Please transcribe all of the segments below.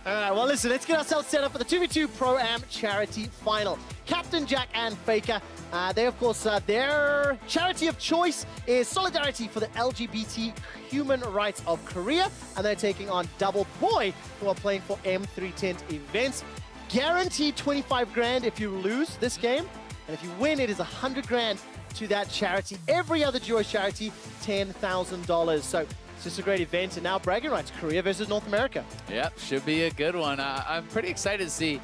All right, well, listen, let's get ourselves set up for the 2v2 Pro-Am Charity Final. Captain Jack and Faker, they, of course, their charity of choice is Solidarity for the LGBT Human Rights of Korea, and they're taking on Doubleboy, who are playing for M310 events. Guaranteed 25 grand if you lose this game, and if you win, it is 100 grand to that charity. Every other duo charity, $10,000. So it's just a great event, and now bragging rights, Korea versus North America. Yep, should be a good one. I'm pretty excited to see.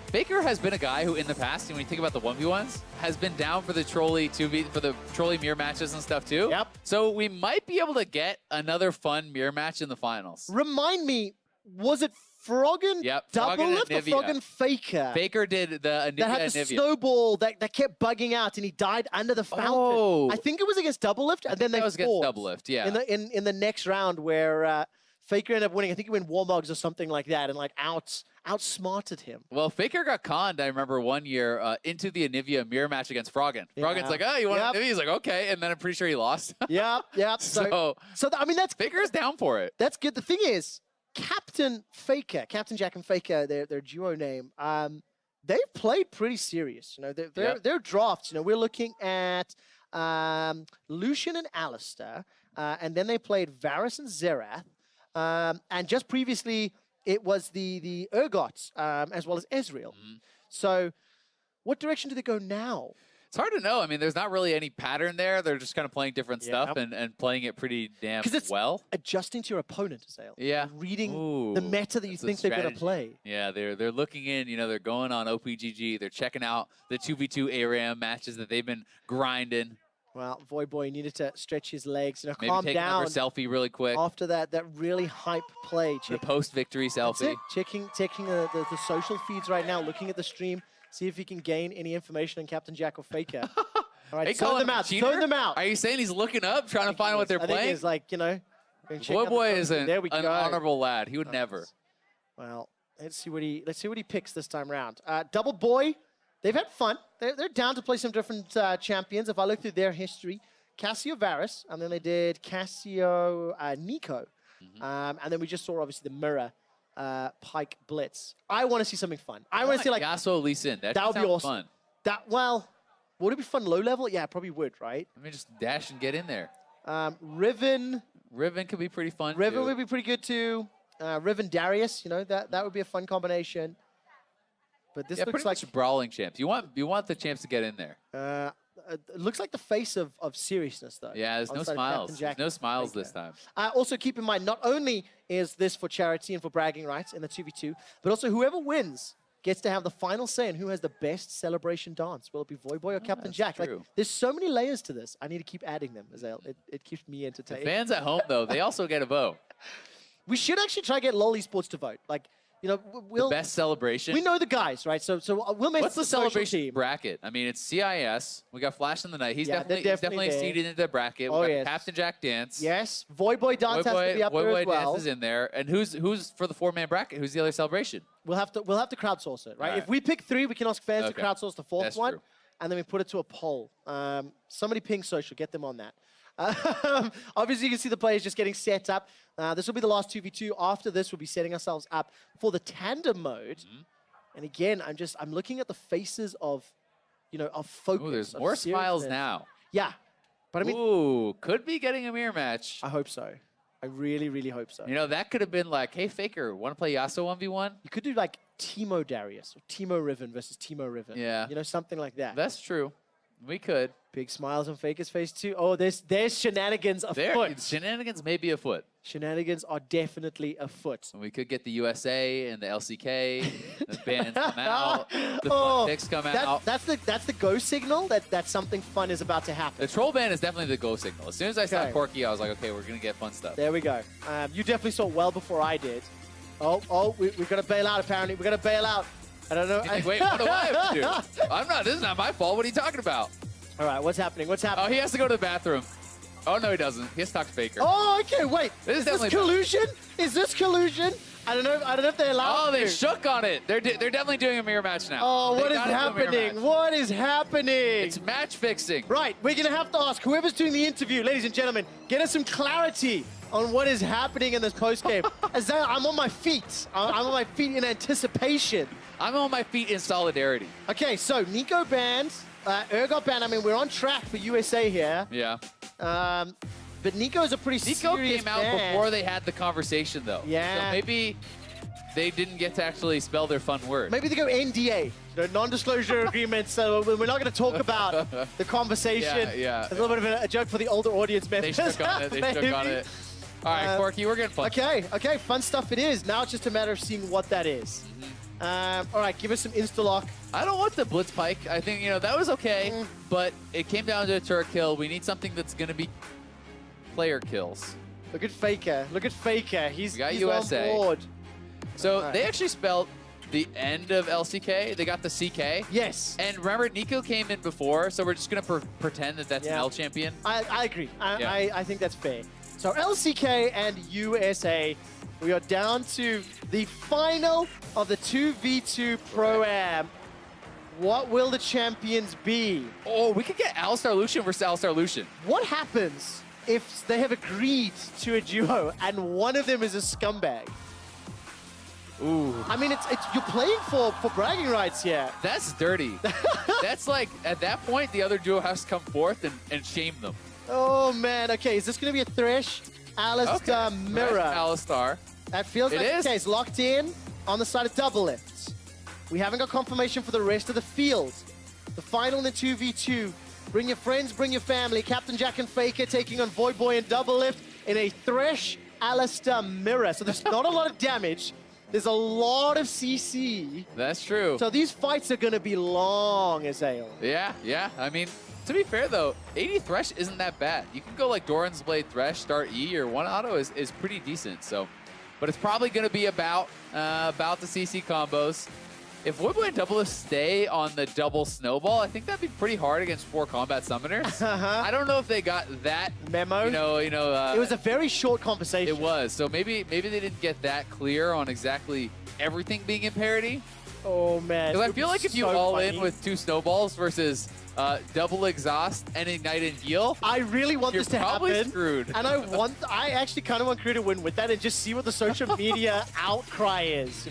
Faker has been a guy who, in the past, when you think about the 1v1s, has been down for the trolley 2v for the trolley mirror matches and stuff too. Yep. So we might be able to get another fun mirror match in the finals. Remind me, was it Froggen Doublelift or Froggen Faker? Faker did the Anivia. That had the snowball that kept bugging out, and he died under the fountain. Oh. I think it was against Doublelift, and then they was against Doublelift, yeah. In the next round where Faker ended up winning. I think he went Warmogs or something like that, and like outsmarted him. Well, Faker got conned, I remember, one year into the Anivia mirror match against Froggen. Yeah. Froggen's like, oh, you want Anivia? He's like, okay, and then I'm pretty sure he lost. Yep. So I mean, that's Faker's down for it. That's good. The thing is, Captain Jack and Faker, their duo name, they've played pretty serious. You know, their drafts. You know, we're looking at Lucian and Alistair, and then they played Varus and Zerath, and just previously it was the Urgots as well as Ezreal. So, what direction do they go now? It's hard to know. I mean, there's not really any pattern there. They're just kind of playing different stuff and playing it pretty damn well. Adjusting to your opponent, Zale. Yeah. Reading the meta that you think they're going to play. Yeah, they're looking in, you know, they're going on OPGG. They're checking out the 2v2 ARAM matches that they've been grinding. Well, Voyboy needed to stretch his legs, you know, Maybe calm take down. Another selfie really quick. After that really hype play. The post-victory selfie. Checking the social feeds right now, looking at the stream, see if he can gain any information on Captain Jack or Faker. All right, throw them out. Throw them out. Are you saying he's looking up, trying to find out what they're playing? I think he's like, you know. Voyboy is an honorable lad. He would never. Well, let's see what he picks this time around. Doubleboy, they've had fun. They're down to play some different champions. If I look through their history, Cassio Varus, and then they did Cassio Nico. And then we just saw, obviously, the Mirror Pike Blitz. I want to see something fun. I want to see, like, Yasuo Lee Sin. That would be awesome. Fun. Would it be fun low level? Yeah, it probably would, right? I mean, just dash and get in there. Riven could be pretty fun, Riven would be pretty good, too. Riven Darius, you know, that would be a fun combination. But this looks like much brawling champs. You want the champs to get in there. It looks like the face of seriousness, though. Yeah, there's no smiles. There's no smiles this time. Also, keep in mind, not only is this for charity and for bragging rights in the 2v2, but also whoever wins gets to have the final say in who has the best celebration dance. Will it be Voyboy or Captain Jack? True. Like, there's so many layers to this. I need to keep adding them, Azale. It keeps me entertained. The fans at home, though, they also get a vote. We should actually try to get LoL Esports to vote. Like, you know, the best celebration. We know the guys, right? So we'll make. What's the celebration team bracket? I mean, it's CIS. We got Flash in the Night. He's definitely seeded into the bracket. We got Captain Jack Dance. Yes, Voyboy Dance has to be up there as well. Dance is in there. And who's for the 4-man bracket? Who's the other celebration? We'll have to crowdsource it, right? If we pick 3, we can ask fans to crowdsource the 4th one, true. And then we put it to a poll. Somebody ping social, get them on that. Obviously, you can see the players just getting set up. This will be the last 2v2. After this, we'll be setting ourselves up for the tandem mode. And again, I'm looking at the faces of, you know, of focus. Ooh, there's more smiles now. Yeah, but I mean, ooh, could be getting a mirror match. I hope so. I really, really hope so. You know, that could have been like, hey, Faker, want to play Yasuo 1v1? You could do like Teemo Darius or Teemo Riven versus Teemo Riven. Yeah. You know, something like that. That's true. We could. Big smiles on Faker's face, too. Oh, there's shenanigans afoot. Shenanigans may be afoot. Shenanigans are definitely afoot. And we could get the USA and the LCK. The bands come out. The fun picks come out. That's the go signal that something fun is about to happen. The troll ban is definitely the go signal. As soon as I saw Corky, I was like, okay, we're going to get fun stuff. There we go. You definitely saw well before I did. We've got to bail out, apparently. We've got to bail out. I don't know. Wait, what do I have to do? This is not my fault. What are you talking about? All right, what's happening? Oh, he has to go to the bathroom. Oh, no, he doesn't. He has to talk to Faker. Oh, okay, wait. Is this collusion? Is this collusion? I don't know if they allow Oh, they shook on it. They're definitely doing a mirror match now. Oh, what is happening? What is happening? It's match fixing. Right, we're going to have to ask whoever's doing the interview, ladies and gentlemen, get us some clarity. on what is happening in this postgame. As I'm on my feet. I'm on my feet in anticipation. I'm on my feet in solidarity. Okay, so Nico banned, got banned. I mean, we're on track for USA here. Yeah. But Nico's a pretty Nico serious came out ban. before they had the conversation, though. Yeah. So maybe they didn't get to actually spell their fun word. Maybe they go NDA, non-disclosure agreement, so we're not going to talk about the conversation. Yeah. It's a little bit of a joke for the older audience They members. shook on it. They shook on it. All right, Corky, we're getting fun. Okay, fun stuff it is. Now it's just a matter of seeing what that is. All right, give us some insta-lock. I don't want the blitz pike. I think, that was okay, but it came down to a turret kill. We need something that's going to be player kills. Look at Faker. He's USA. on board. So they actually spelled the end of LCK. They got the CK. Yes. And remember, Nico came in before, so we're just going to pretend that that's an L champion. I agree. I think that's fair. So LCK and USA, we are down to the final of the 2v2 Pro-Am. What will the champions be? Oh, we could get Alistar Lucian versus Alistar Lucian. What happens if they have agreed to a duo and one of them is a scumbag? Ooh. I mean, it's you're playing for bragging rights here. That's dirty. That's like, at that point, the other duo has to come forth and shame them. Oh, man. Okay, is this going to be a Thresh Alistar mirror? Right, Alistar. That feels like the case. Locked in on the side of Doublelift. We haven't got confirmation for the rest of the field. The final in the 2v2. Bring your friends, bring your family. Captain Jack and Faker taking on Voyboy and Doublelift in a Thresh Alistar mirror. So there's not a lot of damage. There's a lot of CC. That's true. So these fights are going to be long, Azael. Yeah. I mean, to be fair, though, 80 Thresh isn't that bad. You can go like Doran's Blade Thresh, start E, or 1 auto is pretty decent. So, but it's probably going to be about the CC combos. If Voyboy and Doublelift stay on the double snowball, I think that'd be pretty hard against 4 combat summoners. I don't know if they got that memo. It was a very short conversation. It was. So maybe they didn't get that clear on exactly everything being in parity. Oh man! Because I feel like if you in with 2 snowballs versus double exhaust and ignite and heal, I really want this to happen. You're probably screwed. And I actually kind of want Crew to win with that and just see what the social media outcry is.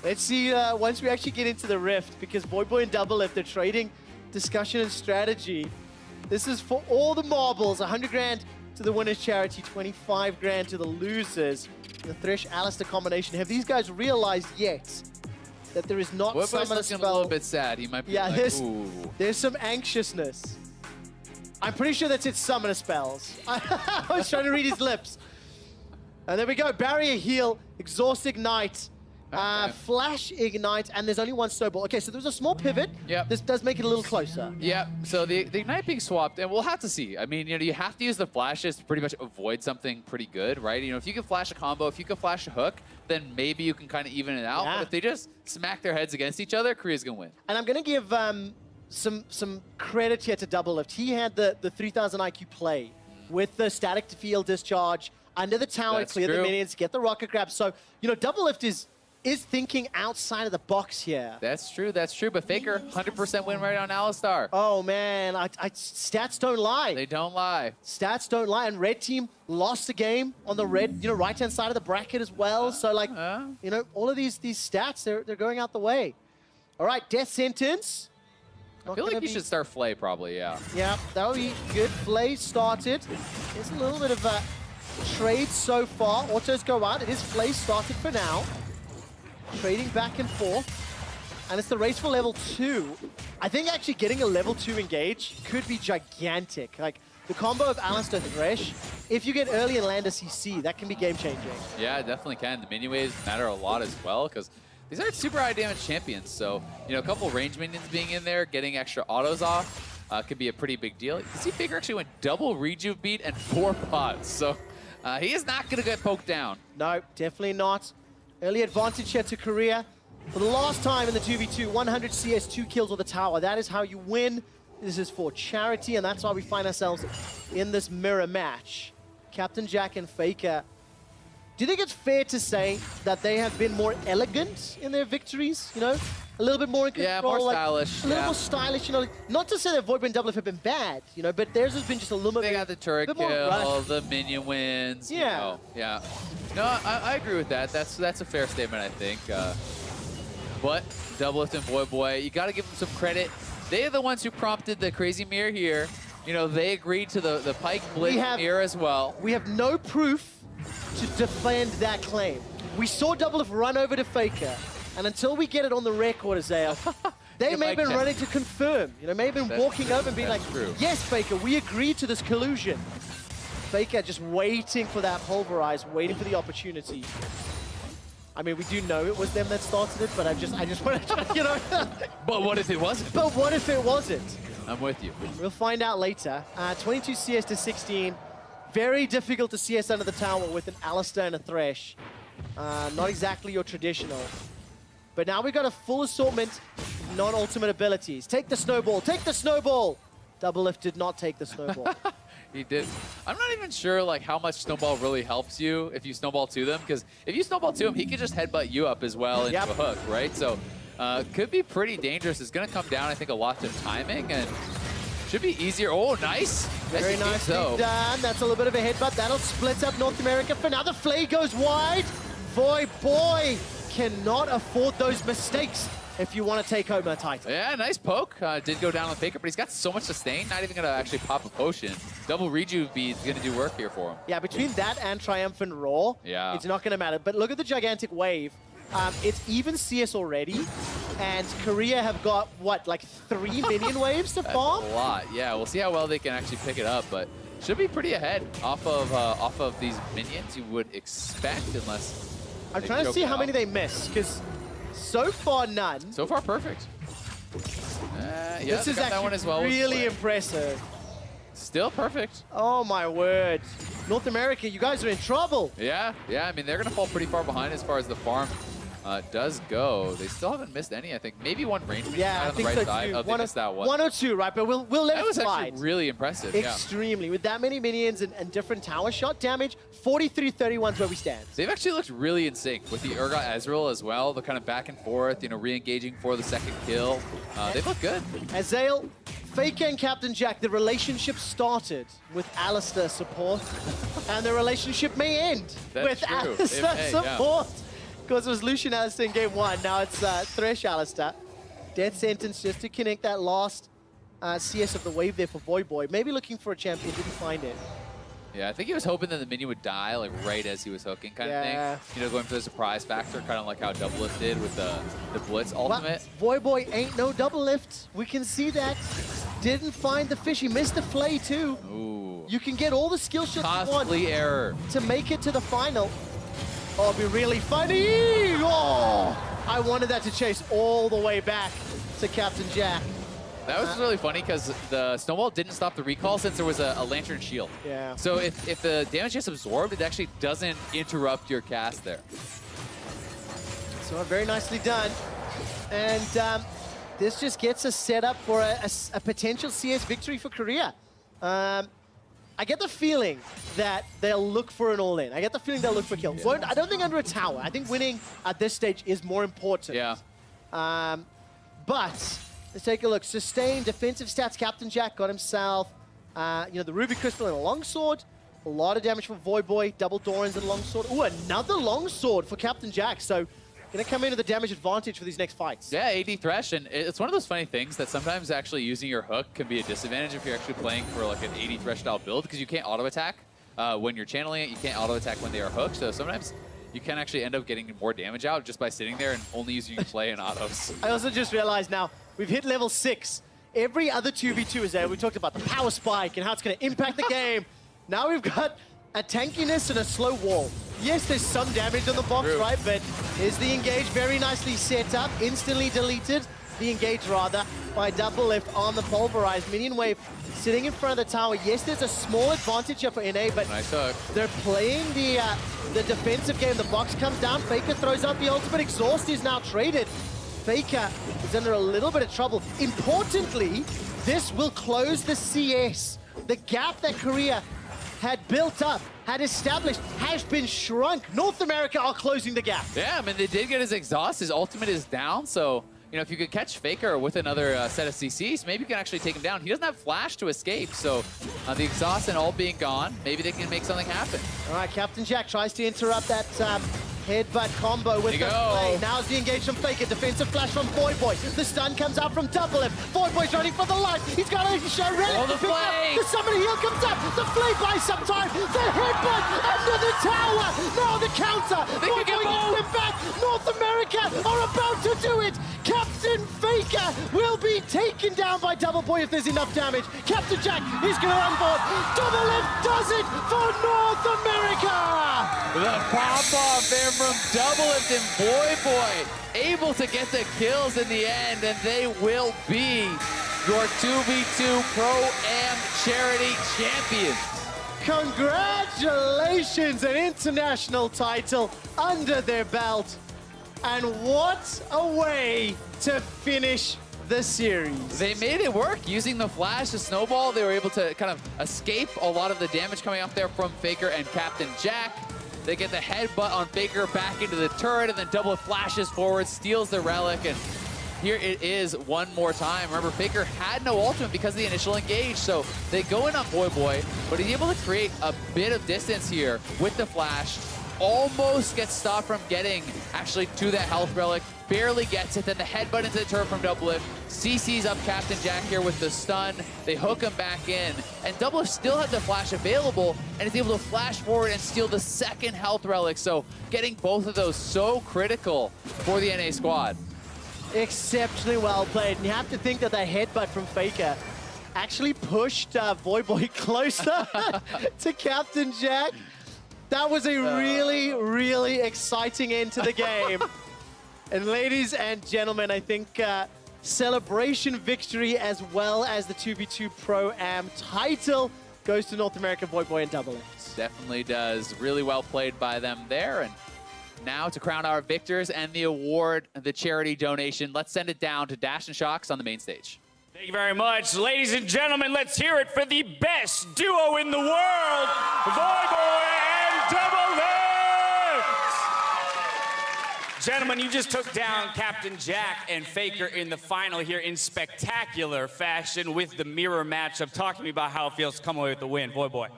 Let's see once we actually get into the Rift, because Voyboy and Doublelift, they're trading discussion and strategy. This is for all the marbles. 100 grand to the winner's charity, 25 grand to the losers. The Thresh Alistar combination. Have these guys realized yet that there is not summon a spell? A little bit sad. He might be ooh. There's some anxiousness. I'm pretty sure that's it, summoner spells. I was trying to read his lips. And there we go. Barrier heal, exhaust ignite. Flash ignite, and there's only 1 snowball. Okay, so there's a small pivot. Yep. This does make it a little closer. Yeah, so the ignite being swapped, and we'll have to see. I mean, you have to use the flashes to pretty much avoid something pretty good, right? If you can flash a combo, if you can flash a hook, then maybe you can kind of even it out. Yeah. But if they just smack their heads against each other, Korea's going to win. And I'm going to give some credit here to Doublelift. He had the 3000 IQ play with the static to field discharge under the tower, clear the minions, get the rocket grab. So, Doublelift is thinking outside of the box here. That's true. But Faker, 100% win rate on Alistar. Oh, man. Stats don't lie. They don't lie. Stats don't lie. And red team lost the game on the red, right-hand side of the bracket as well. So, all of these stats, they're going out the way. All right, death sentence. I feel like you should start Flay, probably, yeah. Yeah, that would be good. Flay started. There's a little bit of a trade so far. Autos go out. It is Flay started for now. Trading back and forth, and it's the race for level 2. I think actually getting a level 2 engage could be gigantic. Like, the combo of Alistar Thresh, if you get early and land a CC, that can be game-changing. Yeah, it definitely can. The mini waves matter a lot as well, because these aren't super high damage champions, so, a couple range minions being in there, getting extra autos off, could be a pretty big deal. You can see Faker actually went double rejuve beat and 4 pots, so he is not going to get poked down. No, definitely not. Early advantage here to Korea. For the last time in the 2v2, 100 CS, 2 kills with the tower. That is how you win. This is for charity, and that's why we find ourselves in this mirror match. Captain Jack and Faker Do you think it's fair to say that they have been more elegant in their victories? You know, a little bit more in control. Yeah, more like, stylish. A little more stylish, you know. Not to say that Voyboy Doublelift have been bad, you know, but theirs has been just a little bit. They got the turret bit more kill, rushed. the minion wins. Yeah. You know, yeah. No, I agree with that. That's a fair statement, I think. But Doublelift and Voyboy, you got to give them some credit. They are the ones who prompted the crazy mirror here. You know, they agreed to the Pike Blitz mirror as well. We have no proof to defend that claim. We saw Doublelift run over to Faker, and until we get it on the record, Azael, they may have been running to confirm. You know, may have been walking over and being like, yes, Faker, we agreed to this collusion. Faker just waiting for that pulverize, waiting for the opportunity. I mean, we do know it was them that started it, but I just want to, you know. But what if it wasn't? But what if it wasn't? I'm with you. We'll find out later. 22 CS to 16. Very difficult to CS under the tower with an Alistair and a Thresh. Not exactly your traditional. But now we've got a full assortment, non-ultimate abilities. Take the snowball, take the snowball! Doublelift did not take the snowball. He did. I'm not even sure like how much snowball really helps you if you snowball to them, because if you snowball to him, he could just headbutt you up as well into a hook, right? So could be pretty dangerous. It's going to come down, I think, a lot to timing, and should be easier. Oh, nice. Very nicely done. That's a little bit of a headbutt. That'll split up North America for now. The Flay goes wide. Voyboy cannot afford those mistakes if you want to take home a title. Yeah, nice poke. Did go down on Faker, but he's got so much sustain, not even going to actually pop a potion. Double rejuve bead's going to do work here for him. Yeah, between that and Triumphant Roar, it's not going to matter. But look at the gigantic wave. It's even CS already, and Korea have got, what, like 3 minion waves to farm? That's a lot, yeah. We'll see how well they can actually pick it up, but should be pretty ahead off of these minions, you would expect, unless... I'm trying to see how many they miss, because so far none. So far, perfect. Yeah, this is that one as well. Really impressive. Still perfect. Oh my word. North America, you guys are in trouble. Yeah, I mean, they're going to fall pretty far behind as far as the farm does go. They still haven't missed any, I think. Maybe one range. Yeah, I think so too. Oh, they missed that one. 1 or 2, right? But we'll let it slide. That was actually really impressive. Extremely. With that many minions and different tower shot damage, 43-31 is where we stand. They've actually looked really in sync with the Urgot Ezreal as well. They're kind of back and forth, you know, re-engaging for the second kill. They look good. Azael, Faker and Captain Jack, the relationship started with Alistair support, and the relationship may end with Alistair support. Because it was Lucian Alistair in game 1, now it's Thresh Alistair. Death sentence just to connect that last CS of the wave there for Voyboy. Maybe looking for a champion, didn't find it. Yeah, I think he was hoping that the minion would die, like right as he was hooking kind of thing. You know, going for the surprise factor, kind of like how Doublelift did with the Blitz ultimate. Well, Voyboy ain't no Doublelift. We can see that. Didn't find the fish. He missed the flay too. Ooh. You can get all the skill shots you want error to make it to the final. Oh, it'll be really funny. Oh, I wanted that to chase all the way back to Captain Jack. That was really funny because the snowball didn't stop the recall since there was a lantern shield. Yeah. So if the damage gets absorbed, it actually doesn't interrupt your cast there. So very nicely done. And this just gets us set up for a potential CS victory for Korea. I get the feeling that they'll look for an all-in. I get the feeling they'll look for kills. I don't think under a tower. I think winning at this stage is more important. Yeah. But let's take a look. Sustained defensive stats. Captain Jack got himself, you know, the Ruby Crystal and a longsword. A lot of damage from Voyboy. Double Dorans and longsword. Ooh, another longsword for Captain Jack. So gonna come into the damage advantage for these next fights. Yeah, AD Thresh, and it's one of those funny things that sometimes actually using your hook can be a disadvantage if you're actually playing for like an AD Thresh style build, because you can't auto attack when you're channeling it. You can't auto attack when they are hooked. So sometimes you can actually end up getting more damage out just by sitting there and only using your play and autos. I also just realized now we've hit level 6. Every other 2v2 is there. We talked about the power spike and how it's going to impact the game. Now we've got a tankiness and a slow wall. Yes, there's some damage on the box, right? But is the engage very nicely set up, instantly deleted, the engage rather, by Doublelift on the pulverized minion wave sitting in front of the tower. Yes, there's a small advantage here for NA, but nice hook. They're playing the defensive game. The box comes down, Faker throws out the ultimate, exhaust is now traded. Faker is under a little bit of trouble. Importantly, this will close the CS. The gap that Korea had built up, had established, has been shrunk. North America are closing the gap. Yeah, I mean, they did get his exhaust. His ultimate is down, so, you know, if you could catch Faker with another set of CCs, maybe you can actually take him down. He doesn't have flash to escape, so the exhaust and all being gone, maybe they can make something happen. All right, Captain Jack tries to interrupt that headbutt combo with the play. Now's the engage from Faker. Defensive flash from Voyboy. The stun comes out from Doublelift. Voyboy's running for the life. He's got a show ready. Oh, the flay! The summoner heal comes up. The flay buys some time. The headbutt under the tower. Now the counter. They can get Voyboy gets him back. North America are about to do it. Captain Faker will be taken down by Doubleboy if there's enough damage. Captain Jack is going to run for it. Doublelift does it for North America. The pop-off there from Doublelift and Voyboy, able to get the kills in the end, and they will be your 2v2 Pro-Am Charity Champions. Congratulations, an international title under their belt. And what a way to finish the series. They made it work using the flash, the snowball. They were able to kind of escape a lot of the damage coming up there from Faker and Captain Jack. They get the headbutt on Faker back into the turret, and then Double flashes forward, steals the relic, and here it is one more time. Remember, Faker had no ultimate because of the initial engage, so they go in on Voyboy, but he's able to create a bit of distance here with the flash. Almost gets stopped from getting actually to that health relic, barely gets it, then the headbutt into the turret from Doublelift, CC's up Captain Jack here with the stun, they hook him back in, and Doublelift still has the flash available, and is able to flash forward and steal the second health relic, so getting both of those so critical for the NA squad. Exceptionally well played, and you have to think that that headbutt from Faker actually pushed Voyboy closer to Captain Jack. That was a really, really exciting end to the game. And ladies and gentlemen, I think celebration victory as well as the 2v2 Pro-Am title goes to North America, Voyboy and Doublelift. Definitely does. Really well played by them there. And now to crown our victors and the award, the charity donation, let's send it down to Dash and Shocks on the main stage. Thank you very much. Ladies and gentlemen, let's hear it for the best duo in the world, Voyboy and Doublelift! Gentlemen, you just took down Captain Jack and Faker in the final here in spectacular fashion with the mirror matchup. Talk to me about how it feels to come away with the win, Voyboy.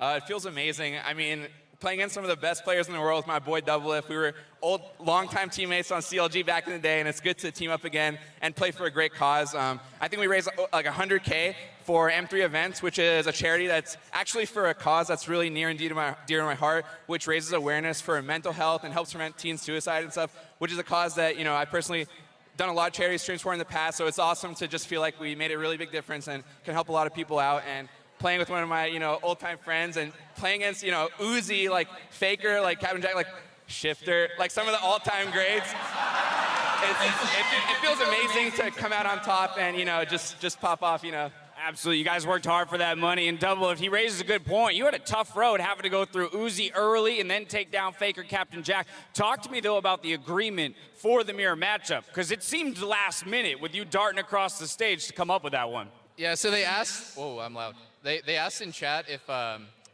It feels amazing. I mean, playing against some of the best players in the world with my boy Doublelift. We were longtime teammates on CLG back in the day, and it's good to team up again and play for a great cause. I think we raised like 100K for M3 events, which is a charity that's actually for a cause that's really near and dear to my heart, which raises awareness for mental health and helps prevent teen suicide and stuff, which is a cause that, you know, I personally done a lot of charity streams for in the past, so it's awesome to just feel like we made a really big difference and can help a lot of people out. And playing with one of my, you know, old-time friends and playing against, you know, Uzi, like Faker, like Captain Jack, like Shifter, like some of the all-time greats. It feels amazing to come out on top and, you know, just pop off, you know. Absolutely. You guys worked hard for that money. And Doublelift, he raises a good point. You had a tough road having to go through Uzi early and then take down Faker, Captain Jack. Talk to me, though, about the agreement for the mirror matchup, because it seemed last minute with you darting across the stage to come up with that one. Yeah, so they asked, whoa, I'm loud. They asked in chat if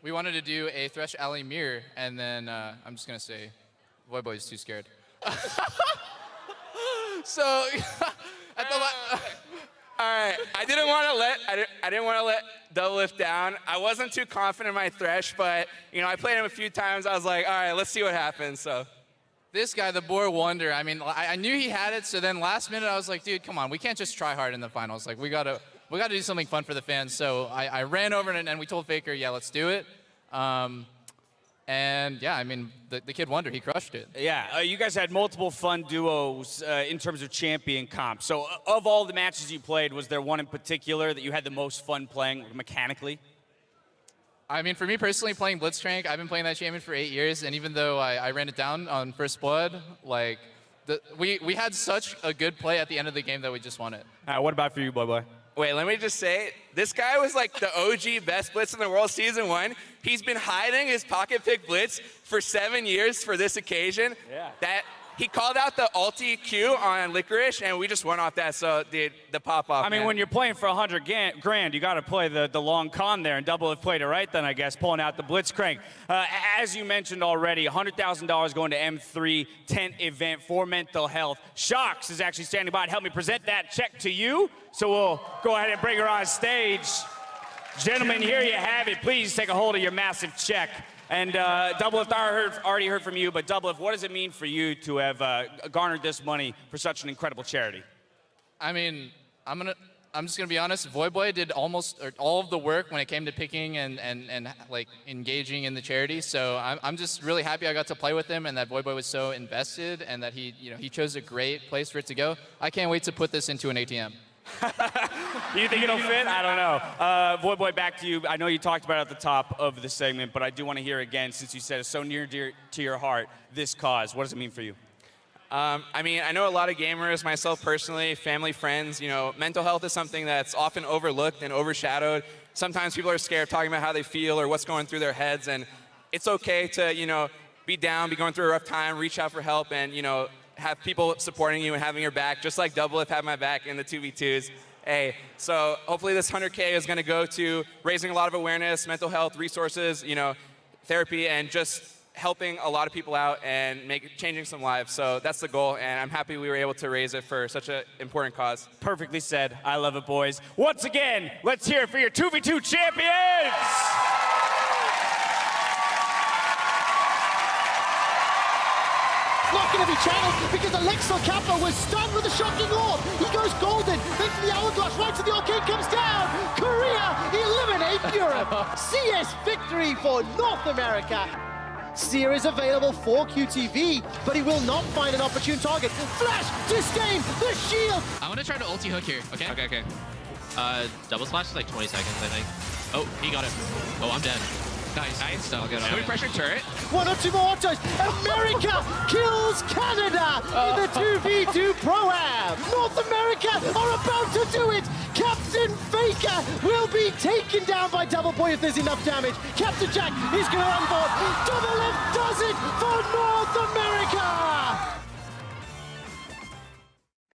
we wanted to do a Thresh Alley mirror, and then I'm just going to say, Voyboy's too scared. So, at the all right, I didn't want to let Doublelift down. I wasn't too confident in my Thresh, but you know, I played him a few times. I was like, all right, let's see what happens. So, this guy, the boy wonder. I mean, I knew he had it. So then last minute, I was like, dude, come on, we can't just try hard in the finals. Like, we gotta do something fun for the fans. So I ran over and we told Faker, yeah, let's do it. And yeah, I mean, the kid wonder, he crushed it. Yeah, you guys had multiple fun duos in terms of champion comp. So of all the matches you played, was there one in particular that you had the most fun playing mechanically? I mean, for me personally, playing Blitzcrank, I've been playing that champion for 8 years, and even though I ran it down on First Blood, like, we had such a good play at the end of the game that we just won it. What about for you, Voyboy? wait, let me just say, this guy was like the OG best blitz in the world season 1. He's been hiding his pocket pick blitz for 7 years for this occasion. Yeah. he called out the ulti Q on Licorice, and we just went off that. So the pop-off. I mean, when you're playing for 100 grand, you got to play the long con there, and Doublelift played it right then, I guess, pulling out the Blitzcrank. As you mentioned already, $100,000 going to M3 tent event for mental health. Shox is actually standing by to help me present that check to you, so we'll go ahead and bring her on stage. Gentlemen, here you have it. Please take a hold of your massive check. And Doublelift, I already heard from you, but Doublelift, what does it mean for you to have garnered this money for such an incredible charity? I mean, I'm just gonna be honest. Voyboy did almost all of the work when it came to picking and like engaging in the charity. So I'm just really happy I got to play with him and that Voyboy was so invested and that he chose a great place for it to go. I can't wait to put this into an ATM. Do you think it'll fit? I don't know. Voyboy, back to you. I know you talked about it at the top of the segment, but I do want to hear again, since you said it's so near dear to your heart, this cause. What does it mean for you? I mean, I know a lot of gamers, myself personally, family, friends, mental health is something that's often overlooked and overshadowed. Sometimes people are scared of talking about how they feel or what's going through their heads, and it's okay to, be down, be going through a rough time, reach out for help, and, have people supporting you and having your back, just like Doublelift had my back in the 2v2s. Hey, so hopefully this 100K is going to go to raising a lot of awareness, mental health, resources, therapy, and just helping a lot of people out and changing some lives. So that's the goal, and I'm happy we were able to raise it for such an important cause. Perfectly said. I love it, boys. Once again, let's hear it for your 2v2 champions! Not going to be channeled because Alexel Kappa was stunned with a shocking orb. He goes golden, then to the hourglass, right to the arcade, comes down. Korea eliminate Europe. CS victory for North America. Seer is available for QTV, but he will not find an opportune target. Flash, disdain, the shield. I want to try to ulti hook here, okay? Okay. Double slash is like 20 seconds, I think. Oh, he got it. Oh, I'm dead. Nice. I'll get on it. Pressure turret. One or two more autos. America kills Canada in the 2v2 Pro-Am. North America are about to do it. Captain Faker will be taken down by Doubleboy if there's enough damage. Captain Jack is going to run board. Doublelift does it for North America.